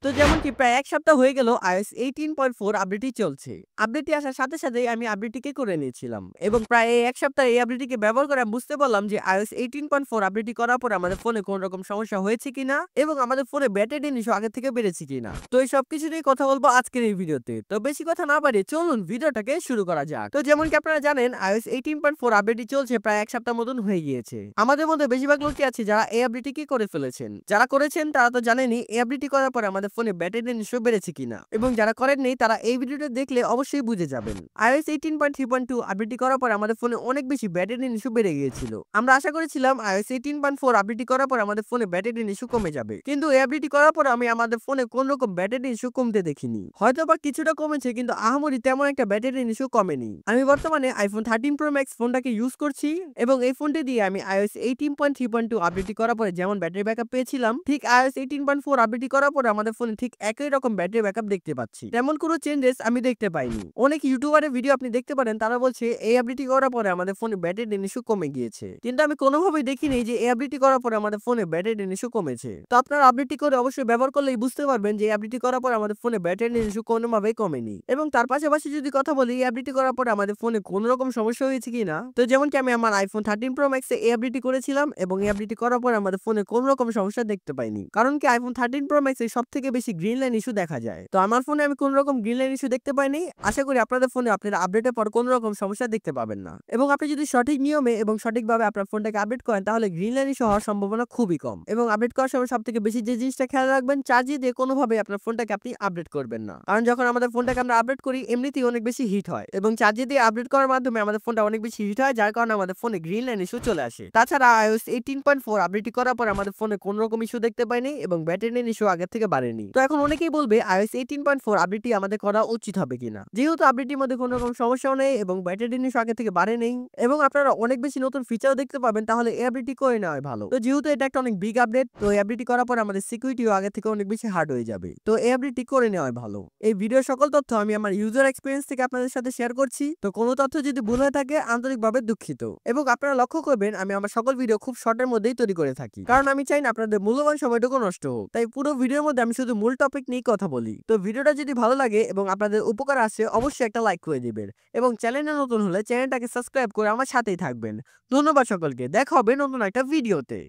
তো যেমনটি প্রায় ১ সপ্তাহ হয়ে গেল iOS 18.4 আপডেটটি চলছে। আপডেটটি আসার সাথে, সাথেই আমি আপডেটটিকে করে নিয়েছিলাম। এবং প্রায় এই ১ সপ্তাহ এই আপডেটটিকে ব্যবহার করে আমি বুঝতে পারলাম যে iOS 18.4 আপডেটটি করার পরে আমাদের ফোনে কোন রকম সমস্যা হয়েছে কিনা এবং আমাদের ফোনে ব্যাটারি জিনিসও আগে থেকে বেড়েছে কিনা। তো এই সবকিছু নিয়ে কথা বলবো আজকের এই ভিডিওতে। তো বেশি কথা না বাড়িয়ে চলুন ভিডিওটাকে শুরু করা যাক। তো যেমনকি আপনারা জানেন iOS 18.4 আপডেটটি চলছে প্রায় ১ সপ্তাহ মতন হয়ে গিয়েছে। আমাদের মধ্যে বেশিরভাগ লোকই আছে যারা এই আপডেটটি করে ফেলেছেন। যারা করেছেন তারা তো জানেনই এই আপডেটটি করার পরে আমাদের ফোনে ব্যাটারি জিনিসও বেড়েছে কিনা। এবং যারা করেননি তারা এই ভিডিওটা দেখলে অবশ্যই বুঝে যাবেন। iOS 18.3.2 আপডেটটি করার পরে আমাদের ফোনে অনেক বেশি ব্যাটারি জিনিসও বেড়ে গিয়েছিল। আমরা আশা করেছিলাম iOS 18.4 আপডেটটি করার পরে আমাদের ফোনে ব্যাটারি জিনিসও কমে যাবে। কিন্তু এই আপডেটটি করার পরে আমি আমাদের ফোনে কোন রকম ব্যাটারি জিনিসও কমতে দেখিনি। হয়তোবা কিছুটা কমেছে কিন্তু আহামরি তেমন একটা ব্যাটারি জিনিসও কমেনি। আমি বর্তমানে iPhone 13 Pro Max ফোনটাকে ইউজ করছি এবং এই ফোনটি দিয়ে আমি iOS 18.3.2 আপডেটটি করার পরে যেমন ব্যাটারি ব্যাকআপ পেয়েছিলাম ঠিক iOS 18.4 আপডেটটি করার পরে আমাদের ফোনে ঠিক একই রকম ব্যাটারি ব্যাকআপ দেখতে পাচ্ছি। তেমন কোনো চেঞ্জেস আমি দেখতে পাইনি। অনেক ইউটিউবারের ভিডিও আপনি দেখতে পারেন তারা বলছে এই আপডেটটি করার পরে আমাদের ফোনে ব্যাটারি জিনিসও কমে গিয়েছে। কিন্তু আমি কোনোভাবেই দেখিনি যে এই আপডেটটি করার পরে আমাদের ফোনে ব্যাটারি জিনিসও কমেছে। তো আপনারা আপডেটটি করে অবশ্যই ব্যবহার করলেই বুঝতে পারবেন যে এই আপডেটটি করার পরে আমাদের ফোনে ব্যাটারি জিনিসও কোনোভাবেই কমেনি। এবং তার পাশাপাশি যদি কথা বলি এই আপডেটটি করার পরে আমাদের ফোনে কোনো রকম সমস্যা হয়েছে কিনা, তো যেমনকি আমি আমার iPhone 13 Pro Max এ এই আপডেটটি করেছিলাম এবং এই আপডেটটি করার পরে আমাদের ফোনে কোনো রকম সমস্যা দেখতে পাইনি। কারণ কি iPhone 13 Pro Max এ সবথেকে বেশি গ্রিন লাইন ইস্যু দেখা যায়। তো আমার ফোনে আমি কোনো রকম গ্রিন লাইন ইস্যু দেখতে পাইনি। আশা করি আপনাদের ফোনে আপনারা আপডেটের পর কোনো রকম সমস্যা দেখতে পাবেন না। এবং আপনি যদি সঠিক নিয়মে এবং সঠিকভাবে আপনার ফোনটাকে আপডেট করেন তাহলে গ্রিন লাইন ইস্যু হওয়ার সম্ভাবনা খুবই কম। এবং আপডেট করার সময় সবথেকে বেশি যে জিনিসটা খেয়াল রাখবেন চার্জিয়ে দিয়ে কোনোভাবে আপনার ফোনটাকে আপনি আপডেট করবেন না। কারণ যখন আমাদের ফোনটাকে আমরা আপডেট করি এমনিতেই অনেক বেশি হিট হয় এবং চার্জিয়ে দিয়ে আপডেট করার মাধ্যমে আমাদের ফোনটা অনেক বেশি হিট হয় যার কারণে আমাদের ফোনে গ্রিন লাইন ইস্যু চলে আসে। তাছাড়া iOS 18.4 আপডেটটি করার পর আমাদের ফোনে কোনো রকম ইস্যু দেখতে পাইনি এবং ব্যাটারি লাইন ইস্যু আগের থেকে বাড়েনি। তো এখন অনেকেই বলবে iOS 18.4 আপডেটটি আমাদের করা উচিত হবে কিনা। যেহেতু আপডেটটির মধ্যে কোনো রকম সমস্যাও নেই এবং ব্যাটারি লাইন ইস্যু আগে থেকে বাড়েনি এবং আপনারা অনেক বেশি নতুন ফিচারও দেখতে পাবেন তাহলে এই আপডেটটি করে নেওয়াই ভালো। তো যেহেতু এটা একটা অনেক বিগ আপডেট তো এই আপডেটটি করার পর আমাদের সিকিউরিটিও আগে থেকে অনেক বেশি হার্ড হয়ে যাবে। তো এই আপডেটটি করে নেওয়াই ভালো। এই ভিডিওর সকল তথ্য আমি আমার ইউজার এক্সপেরিয়েন্স থেকে আপনাদের সাথে শেয়ার করছি। তো কোনো তথ্য যদি ভুল হয়ে থাকে আন্তরিকভাবে দুঃখিত। এবং আপনারা লক্ষ্য করবেন আমি আমার সকল ভিডিও খুব শর্টের মধ্যেই তৈরি করে থাকি। কারণ আমি চাই না আপনাদের মূল্যবান সময়টুকু নষ্ট হোক। তাই পুরো ভিডিওর মধ্যে আমি শুধু মূল টপিক নিয়ে কথা বলি। তো ভিডিওটা যদি ভালো লাগে এবং আপনাদের উপকার আসে অবশ্যই একটা লাইক করে দিবেন এবং চ্যানেলে নতুন হলে চ্যানেলটাকে সাবস্ক্রাইব করে আমার সাথেই থাকবেন। ধন্যবাদ সকলকে। দেখা হবে নতুন একটা ভিডিওতে।